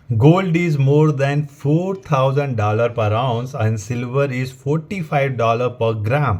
Gold is more than $4,000 per ounce and silver is $45 per gram.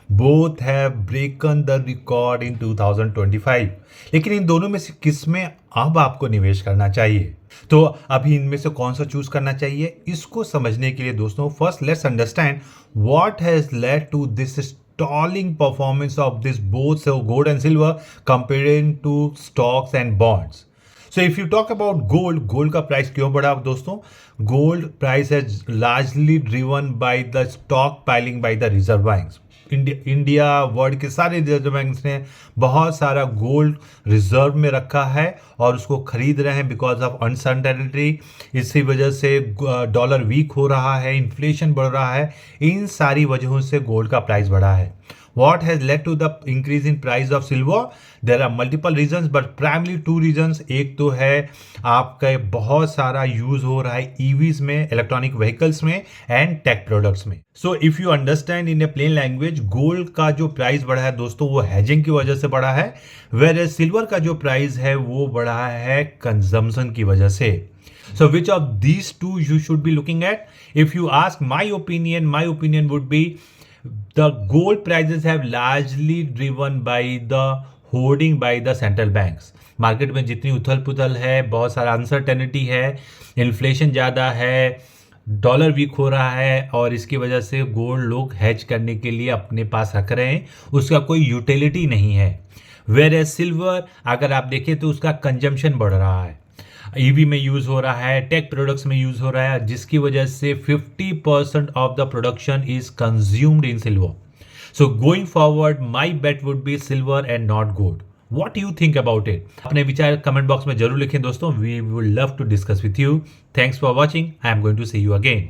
Both have broken the record in 2025. लेकिन इन दोनों में से किस में अब आपको निवेश करना चाहिए? तो अभी इनमें से कौन सा चूज करना चाहिए, इसको समझने के लिए दोस्तों first let's understand what has led to this stalling performance of this both so gold and silver comparing to stocks and bonds. So if you talk about gold का प्राइस क्यों बढ़ा दोस्तों? Gold price has largely driven by the stock piling by the reserve banks. India world के सारे reserve banks ने बहुत सारा gold reserve में रखा है और उसको खरीद रहे हैं बिकॉज ऑफ अनसर्टेनिटी. इसी वजह से डॉलर वीक हो रहा है, इन्फ्लेशन बढ़ रहा है, इन सारी वजहों से गोल्ड का प्राइस बढ़ा है. What has led to the increase in price of silver? There are multiple reasons, but primarily two reasons. एक तो है आपका बहुत सारा यूज हो रहा है EVs में, इलेक्ट्रॉनिक व्हीकल्स में एंड टेक प्रोडक्ट्स में. So if you understand in A plain language, gold का जो प्राइस बढ़ा है दोस्तों वो हेजिंग की वजह से बढ़ा है, वेयर सिल्वर का जो प्राइस है वो बढ़ा है कंजम्पशन की वजह से. So which of these two you should be looking at? If you ask my opinion would be the gold prices have largely driven by the hoarding by the central banks. Market में जितनी उथल पुथल है, बहुत सारा uncertainty है, inflation ज़्यादा है, डॉलर वीक हो रहा है और इसकी वजह से गोल्ड लोग हेज करने के लिए अपने पास रख रहे हैं, उसका कोई यूटिलिटी नहीं है. वेयर एज सिल्वर अगर आप देखें तो उसका कंजम्पशन बढ़ रहा है, ईवी में यूज हो रहा है, टेक प्रोडक्ट्स में यूज हो रहा है, जिसकी वजह से 50% of the production is consumed in silver. So going forward my bet would be silver and not gold. What you think about it? अपने विचार कमेंट बॉक्स में जरूर लिखें दोस्तों. We would love to discuss with you. Thanks for watching. I am going to see you again.